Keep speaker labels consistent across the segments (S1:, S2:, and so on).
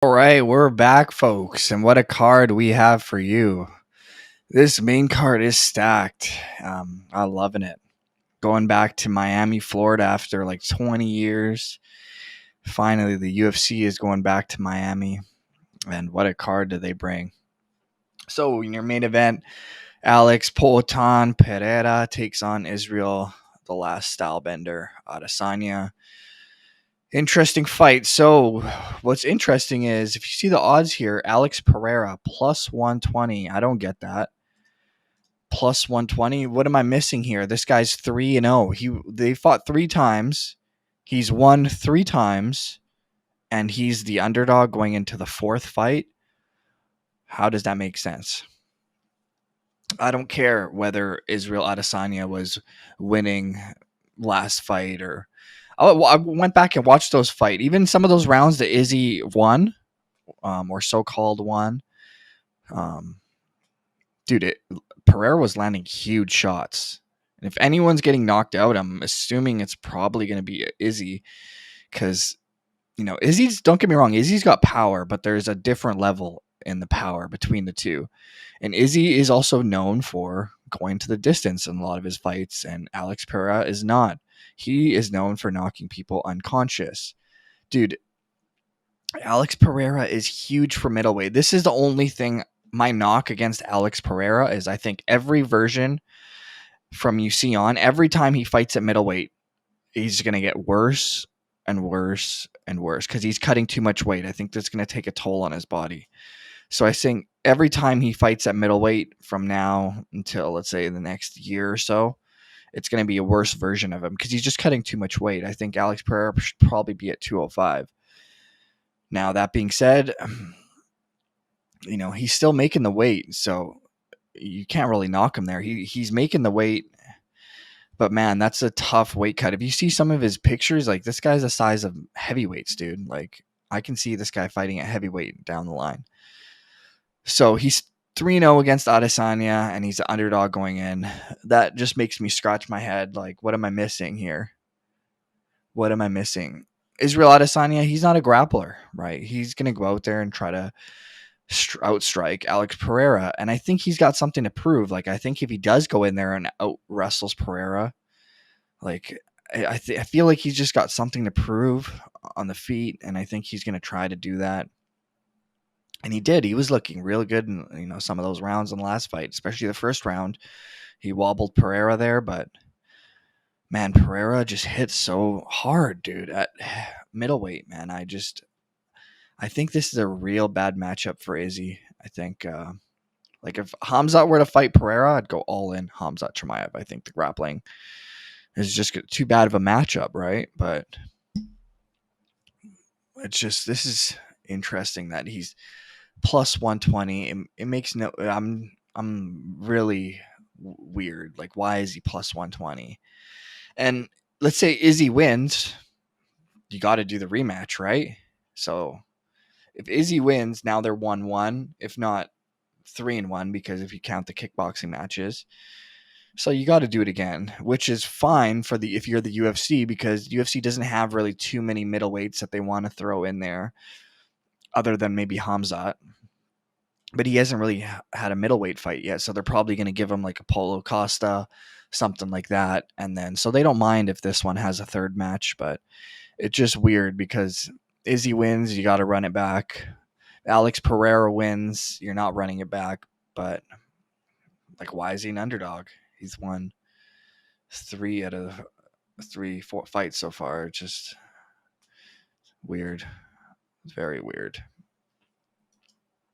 S1: All right, we're back, folks, and what a card we have for you. This main card is stacked. I'm loving it. Going back to Miami, Florida after like 20 years. Finally, the UFC is going back to Miami, and what a card do they bring. So, in your main event, Alex Poatan Pereira takes on Israel, the last stylebender, Adesanya. Interesting fight. So, what's interesting is if you see the odds here, Alex Pereira plus 120. I don't get that. Plus 120. What am I missing here? This guy's 3-0. They fought 3 times. He's won 3 times and he's the underdog going into the 4th fight. How does that make sense? I don't care whether Israel Adesanya was winning last fight or I went back and watched those fight. Even some of those rounds that Izzy won, or so-called won, um, dude, Pereira was landing huge shots. And if anyone's getting knocked out, I'm assuming it's probably going to be Izzy because, Izzy's, don't get me wrong, Izzy's got power, but there's a different level in the power between the two. And Izzy is also known for going to the distance in a lot of his fights, and Alex Pereira is not. He is known for knocking people unconscious. Dude, Alex Pereira is huge for middleweight. This is the only thing my knock against Alex Pereira is I think every version from UFC on, every time he fights at middleweight, he's going to get worse and worse and worse because he's cutting too much weight. I think that's going to take a toll on his body. So I think every time he fights at middleweight from now until, let's say, the next year or so, it's going to be a worse version of him because he's just cutting too much weight. I think Alex Pereira should probably be at 205. Now, that being said, he's still making the weight, so you can't really knock him there. He's making the weight, but man, that's a tough weight cut. If you see some of his pictures, like this guy's the size of heavyweights, dude. Like I can see this guy fighting at heavyweight down the line. So he's 3-0 against Adesanya, and he's an underdog going in. That just makes me scratch my head. Like, what am I missing here? What am I missing? Israel Adesanya, he's not a grappler, right? He's going to go out there and try to outstrike Alex Pereira, and I think he's got something to prove. Like, I think if he does go in there and out wrestles Pereira, like, I feel like he's just got something to prove on the feet, and I think he's going to try to do that. And he did. He was looking really good in some of those rounds in the last fight, especially the first round. He wobbled Pereira there, but man, Pereira just hit so hard, dude, at middleweight, man. I think this is a real bad matchup for Izzy. I think like if Hamzat were to fight Pereira, I'd go all in Hamzat Chimaev. I think the grappling is just too bad of a matchup, right? But this is interesting that he's plus 120. It makes no. I'm really weird. Like, why is he plus 120? And let's say Izzy wins, you got to do the rematch, right? So if Izzy wins, now they're 1-1. If not, 3-1 because if you count the kickboxing matches. So you got to do it again, which is fine for if you're the UFC because UFC doesn't have really too many middleweights that they want to throw in there, other than maybe Hamzat. But he hasn't really had a middleweight fight yet, so they're probably going to give him like a Paulo Costa, something like that, and then so they don't mind if this one has a third match. But it's just weird because Izzy wins, you got to run it back. Alex Pereira wins, you're not running it back. But like, why is he an underdog? He's won 3 out of 4 fights so far. Just weird. It's very weird.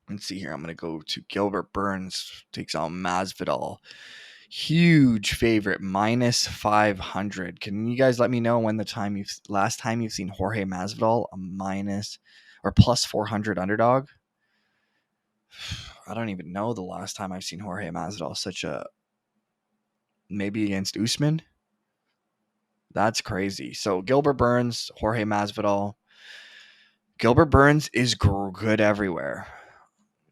S1: Let's see here. I'm going to go to Gilbert Burns takes on Masvidal. Huge favorite, minus 500. Can you guys let me know when last time you've seen Jorge Masvidal a minus or plus 400 underdog? I don't even know the last time I've seen Jorge Masvidal maybe against Usman. That's crazy. So Gilbert Burns, Jorge Masvidal. Gilbert Burns is good everywhere.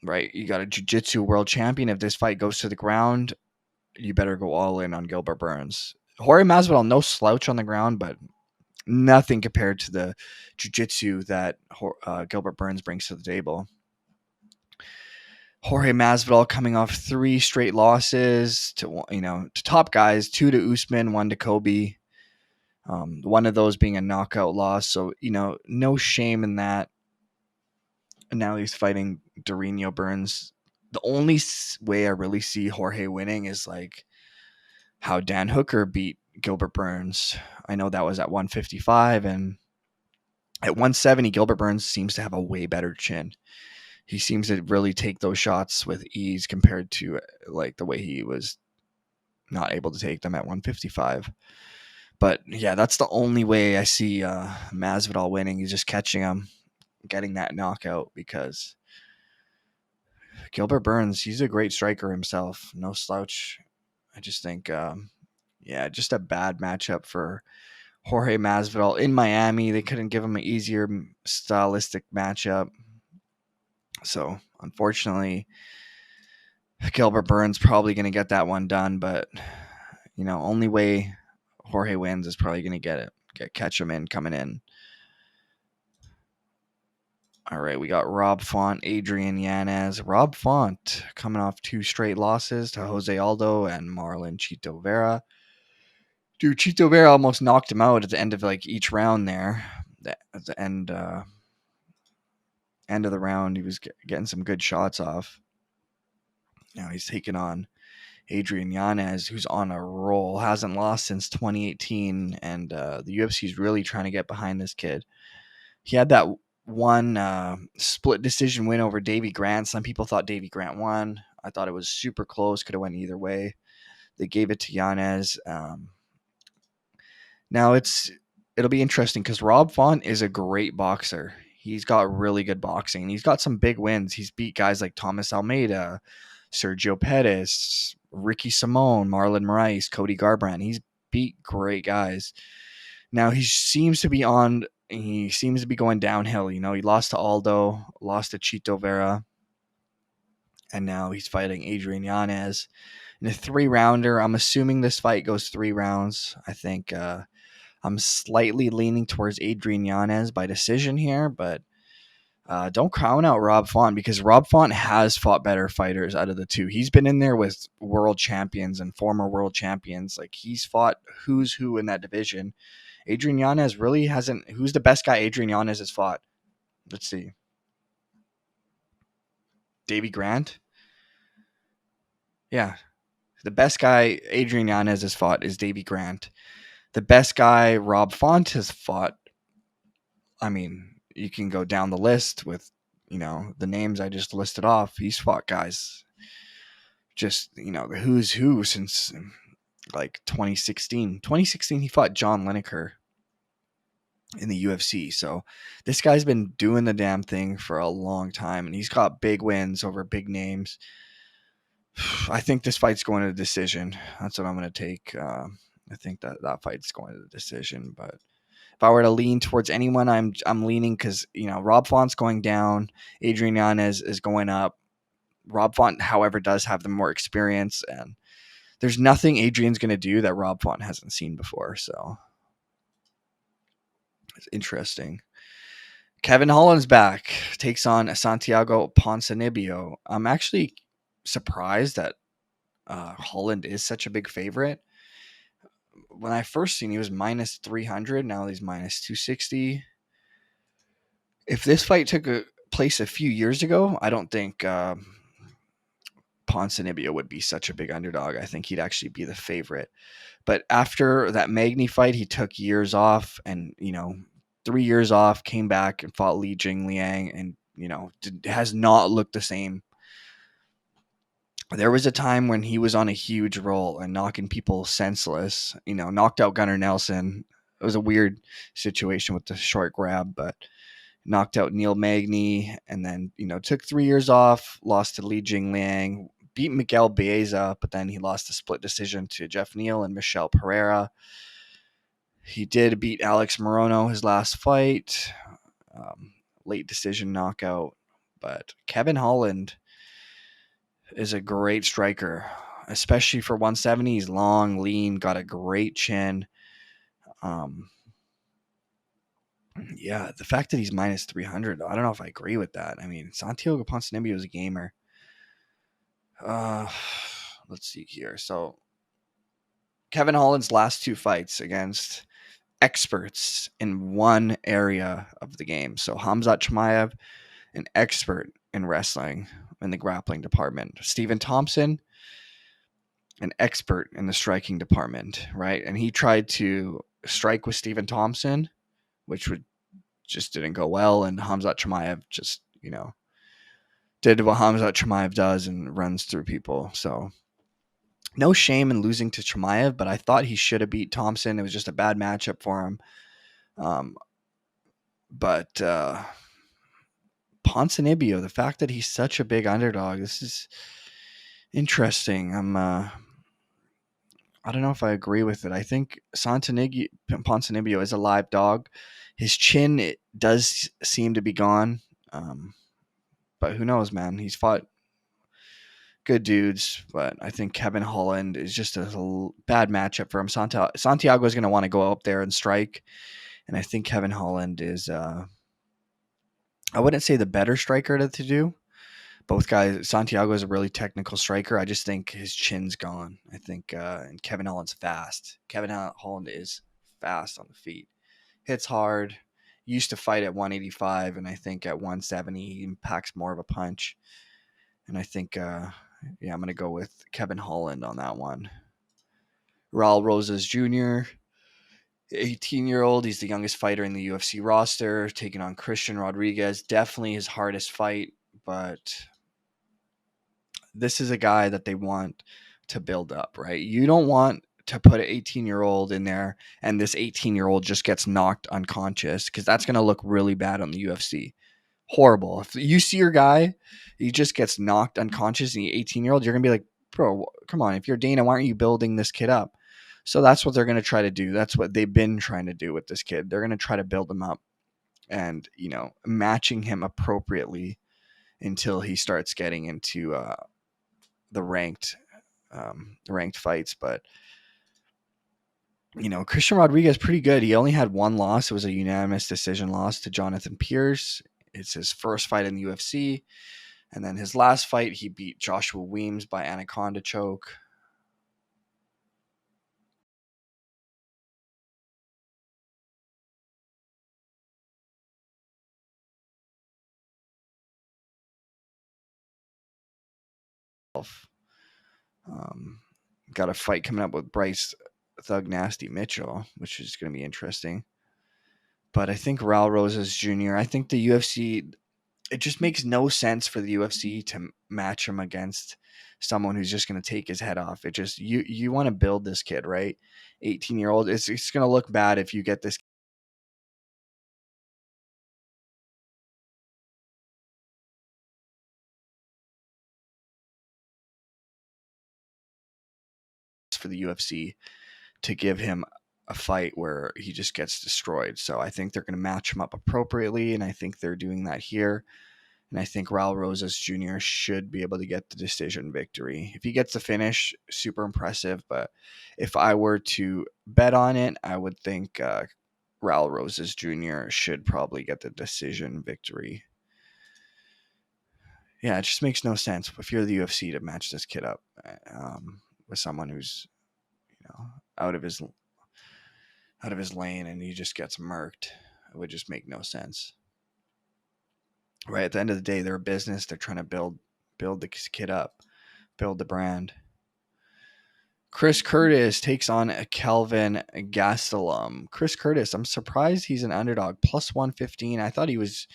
S1: Right, you got a jiu-jitsu world champion. If this fight goes to the ground, you better go all in on Gilbert Burns. Jorge Masvidal, no slouch on the ground, but nothing compared to the jiu-jitsu that Gilbert Burns brings to the table. Jorge Masvidal coming off 3 straight losses to top guys, 2 to Usman, 1 to Kobe. One of those being a knockout loss, so no shame in that. And now he's fighting Dorino Burns. The only way I really see Jorge winning is like how Dan Hooker beat Gilbert Burns. I know that was at 155, and at 170, Gilbert Burns seems to have a way better chin. He seems to really take those shots with ease compared to like the way he was not able to take them at 155. But yeah, that's the only way I see Masvidal winning. He's just catching him, getting that knockout, because Gilbert Burns, he's a great striker himself. No slouch. I just think, just a bad matchup for Jorge Masvidal in Miami. They couldn't give him an easier stylistic matchup. So, unfortunately, Gilbert Burns probably going to get that one done. But, only way Jorge wins is probably going to catch him in coming in. All right, we got Rob Font, Adrian Yanez. Rob Font coming off 2 straight losses to Jose Aldo and Marlon Chito Vera. Dude, Chito Vera almost knocked him out at the end of like each round there. At the end of the round, he was getting some good shots off. Now he's taking on Adrian Yanez, who's on a roll, hasn't lost since 2018, and the UFC is really trying to get behind this kid. He had that one split decision win over Davey Grant. Some people thought Davey Grant won. I thought it was super close. Could have went either way. They gave it to Yanez. Now it'll be interesting because Rob Font is a great boxer. He's got really good boxing. He's got some big wins. He's beat guys like Thomas Almeida, Sergio Pettis, Ricky Simone, Marlon Moraes, Cody Garbrandt. He's beat great guys. Now he seems to be going downhill. He lost to Aldo, lost to Chito Vera, and now he's fighting Adrian Yanez in a 3-rounder. I'm assuming this fight goes 3 rounds. I think I'm slightly leaning towards Adrian Yanez by decision here, but don't count out Rob Font, because Rob Font has fought better fighters out of the two. He's been in there with world champions and former world champions. Like, he's fought who's who in that division. Adrian Yanez really hasn't. Who's the best guy Adrian Yanez has fought? Let's see. Davey Grant? Yeah. The best guy Adrian Yanez has fought is Davey Grant. The best guy Rob Font has fought, I mean, you can go down the list with, the names I just listed off. He's fought guys just, the who's who since like 2016. 2016, he fought John Lineker in the UFC. So this guy's been doing the damn thing for a long time, and he's got big wins over big names. I think this fight's going to the decision. That's what I'm going to take. I think that fight's going to the decision. But if I were to lean towards anyone, I'm leaning because Rob Font's going down, Adrian Yanez is going up. Rob Font, however, does have the more experience, and there's nothing Adrian's going to do that Rob Font hasn't seen before. So it's interesting. Kevin Holland's back, takes on Santiago Ponzinnibio. I'm actually surprised that Holland is such a big favorite. When I first seen, he was minus 300. Now he's minus 260. If this fight took place a few years ago, I don't think Ponzinnibio would be such a big underdog. I think he'd actually be the favorite. But after that Magny fight, he took years off, and 3 years off, came back and fought Li Jingliang, and has not looked the same. There was a time when he was on a huge roll and knocking people senseless. Knocked out Gunnar Nelson. It was a weird situation with the short grab, but knocked out Neil Magny, and then took 3 years off, lost to Li Jingliang, beat Miguel Baeza, but then he lost a split decision to Jeff Neal and Michel Pereira. He did beat Alex Morono his last fight, late decision knockout. But Kevin Holland is a great striker, especially for 170. He's long, lean, got a great chin. Yeah, the fact that he's minus 300, I don't know if I agree with that. I mean, Santiago Ponzinnibio is a gamer. Uh, let's see here. So Kevin Holland's last two fights against experts in one area of the game. So Hamzat Chimaev, an expert in wrestling in the grappling department. Stephen Thompson, an expert in the striking department, right? And he tried to strike with Stephen Thompson, which would just didn't go well. And Hamzat Chimaev just, did what Hamzat Chimaev does and runs through people. So no shame in losing to Chimaev, but I thought he should have beat Thompson. It was just a bad matchup for him. Um, but Ponzinnibio, the fact that he's such a big underdog, this is interesting. I don't know if I agree with it. I think Ponzinnibio is a live dog. His chin it does seem to be gone, but who knows, man? He's fought good dudes, but I think Kevin Holland is just a bad matchup for him. Santiago is going to want to go up there and strike, and I think Kevin Holland is. I wouldn't say the better striker to do. Both guys, Santiago is a really technical striker. I just think his chin's gone. I think, and Kevin Holland's fast. Kevin Holland is fast on the feet, hits hard. Used to fight at 185, and I think at 170 he packs more of a punch. And I think, yeah, I'm gonna go with Kevin Holland on that one. Raul Rosas Jr., 18-year-old. He's the youngest fighter in the UFC roster, taking on Christian Rodriguez. Definitely his hardest fight, but this is a guy that they want to build up, right? You don't want to put an 18-year-old in there and this 18-year-old just gets knocked unconscious because that's going to look really bad on the UFC. Horrible. If you see your guy, he just gets knocked unconscious and the 18-year-old, you're going to be like, bro, come on. If you're Dana, why aren't you building this kid up? So that's what they're going to try to do. That's what they've been trying to do with this kid. They're going to try to build him up and, matching him appropriately until he starts getting into the ranked fights. But Christian Rodriguez pretty good. He only had one loss. It was a unanimous decision loss to Jonathan Pierce. It's his first fight in the UFC. And then his last fight, he beat Joshua Weems by Anaconda choke. Um, got a fight coming up with Bryce Thug Nasty Mitchell, which is going to be interesting. But I think Raul Rosas Jr., I think the UFC, it just makes no sense for the UFC to match him against someone who's just going to take his head off. It just, you want to build this kid, right? 18-year-old. It's going to look bad if you get this for the UFC to give him a fight where he just gets destroyed. So I think they're going to match him up appropriately, and I think they're doing that here. And I think Raul Rosas Jr. should be able to get the decision victory. If he gets the finish, super impressive. But if I were to bet on it, I would think Raul Rosas Jr. should probably get the decision victory. Yeah, it just makes no sense if you're the UFC to match this kid up with someone who's out of his lane and he just gets murked. It would just make no sense. Right at the end of the day, they're a business. They're trying to build the kid up, build the brand. Chris Curtis takes on Kelvin Gastelum. Chris Curtis, I'm surprised he's an underdog, plus 115. I thought he was,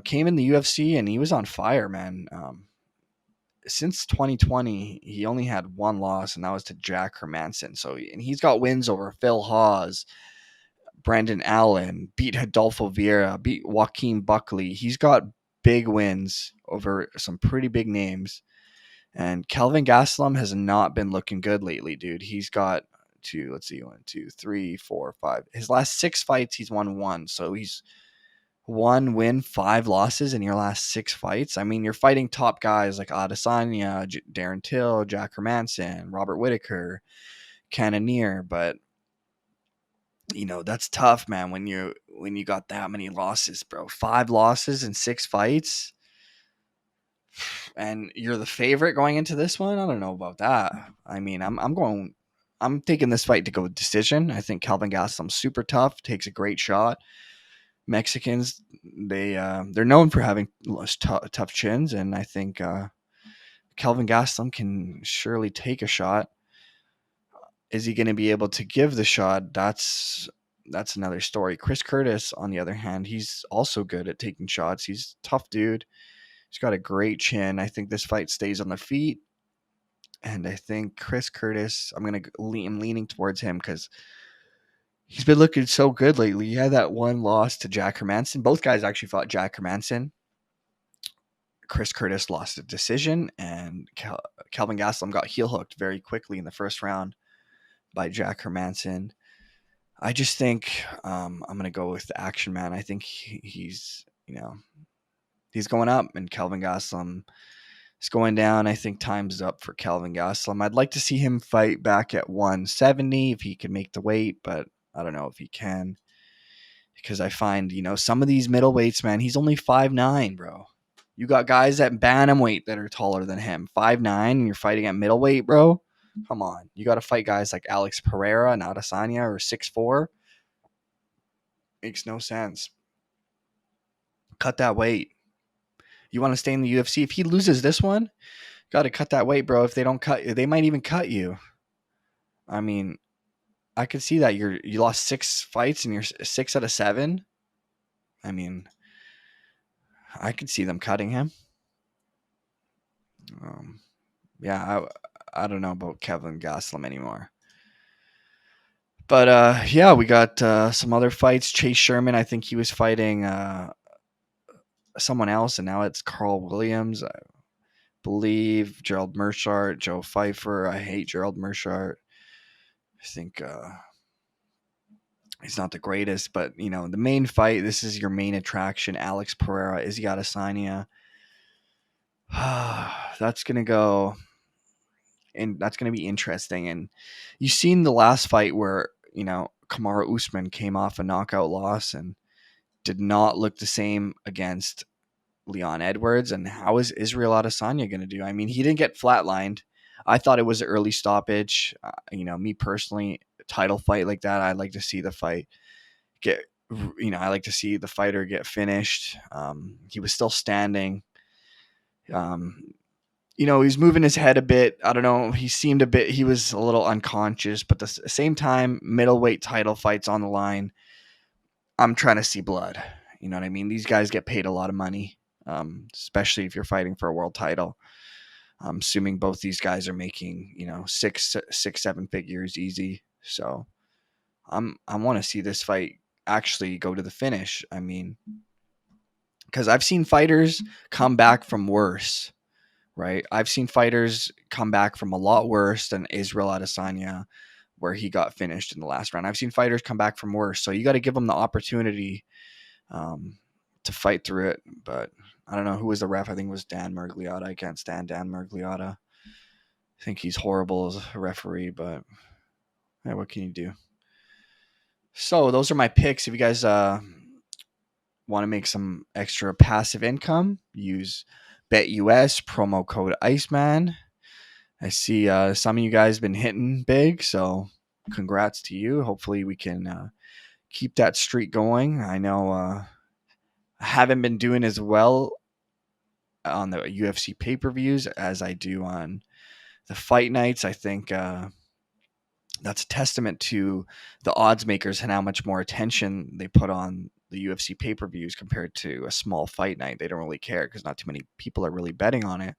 S1: came in the UFC and he was on fire, man. Since 2020, he only had one loss, and that was to Jack Hermanson. So, and he's got wins over Phil Hawes, Brandon Allen, beat Adolfo Vieira, beat Joaquin Buckley. He's got big wins over some pretty big names. And Kelvin Gastelum has not been looking good lately, dude. He's got let's see, 1, 2, 3, 4, 5. His last 6 fights, he's won 1. So he's 1 win, 5 losses in your last 6 fights. I mean, you're fighting top guys like Adesanya, Darren Till, Jack Hermanson, Robert Whitaker, Cannonier, but that's tough, man. When when you got that many losses, bro. 5 losses in 6 fights, and you're the favorite going into this one. I don't know about that. I mean, I'm taking this fight to go decision. I think Kelvin Gastelum's super tough, takes a great shot. Mexicans, they're known for having tough chins, and I think Kelvin Gastelum can surely take a shot. Is he going to be able to give the shot? That's another story. Chris Curtis, on the other hand, he's also good at taking shots. He's a tough dude. He's got a great chin. I think this fight stays on the feet, and I think Chris Curtis, I'm leaning towards him because he's been looking so good lately. He had that one loss to Jack Hermanson. Both guys actually fought Jack Hermanson. Chris Curtis lost a decision, and Kelvin Gastelum got heel hooked very quickly in the first round by Jack Hermanson. I just think I'm going to go with the action man. I think he's going up, and Kelvin Gastelum is going down. I think time's up for Kelvin Gastelum. I'd like to see him fight back at 170 if he can make the weight, but I don't know if he can, because I find, some of these middleweights, man, he's only 5'9", bro. You got guys at bantamweight that are taller than him, 5'9", and you're fighting at middleweight, bro. Come on. You got to fight guys like Alex Pereira and Adesanya or 6'4". Makes no sense. Cut that weight. You want to stay in the UFC? If he loses this one, got to cut that weight, bro. If they don't cut you, they might even cut you. I mean, I could see that you lost 6 fights and you're 6 out of 7. I mean, I could see them cutting him. Yeah, I don't know about Kelvin Gastelum anymore. But yeah, we got some other fights. Chase Sherman, I think he was fighting someone else, and now it's Carl Williams. I believe Gerald Meerschaert, Joe Pfeiffer. I hate Gerald Meerschaert. I think he's not the greatest, but the main fight. This is your main attraction. Alex Pereira, Izzy Adesanya. That's gonna go, and that's gonna be interesting. And you've seen the last fight where Kamaru Usman came off a knockout loss and did not look the same against Leon Edwards. And how is Israel Adesanya going to do? I mean, he didn't get flatlined. I thought it was an early stoppage. Me personally, title fight like that, I'd like to see the fight I like to see the fighter get finished. He was still standing. He's moving his head a bit. I don't know. He was a little unconscious, but at the same time, middleweight title fights on the line. I'm trying to see blood. You know what I mean? These guys get paid a lot of money, especially if you're fighting for a world title. I'm assuming both these guys are making, 6-7 figures easy. So I want to see this fight actually go to the finish. I mean, because I've seen fighters come back from worse, right? I've seen fighters come back from a lot worse than Israel Adesanya, where he got finished in the last round. I've seen fighters come back from worse. So you got to give them the opportunity to fight through it. But I don't know who was the ref. I think it was Dan Mergliotta. I can't stand Dan Mergliotta. I think he's horrible as a referee, but hey, what can you do? So those are my picks. If you guys want to make some extra passive income, use BetUS, promo code Iceman. I see some of you guys been hitting big, so congrats to you. Hopefully we can keep that streak going. I know I haven't been doing as well on the UFC pay-per-views as I do on the fight nights. I think that's a testament to the odds makers and how much more attention they put on the UFC pay-per-views compared to a small fight night. They don't really care because not too many people are really betting on it.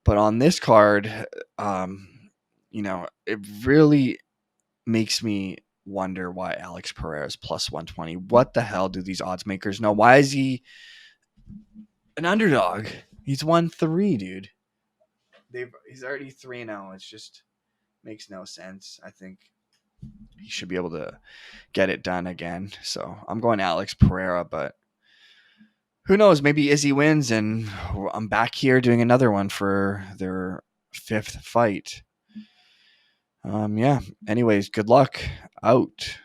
S1: But on this card, it really makes me wonder why Alex Pereira is plus 120. What the hell do these odds makers know? Why is he an underdog? He's 1-3, dude. He's already 3-0. It's just makes no sense. I think he should be able to get it done again. So I'm going Alex Pereira, but who knows? Maybe Izzy wins and I'm back here doing another one for their 5th fight. Yeah. Anyways, good luck. Out.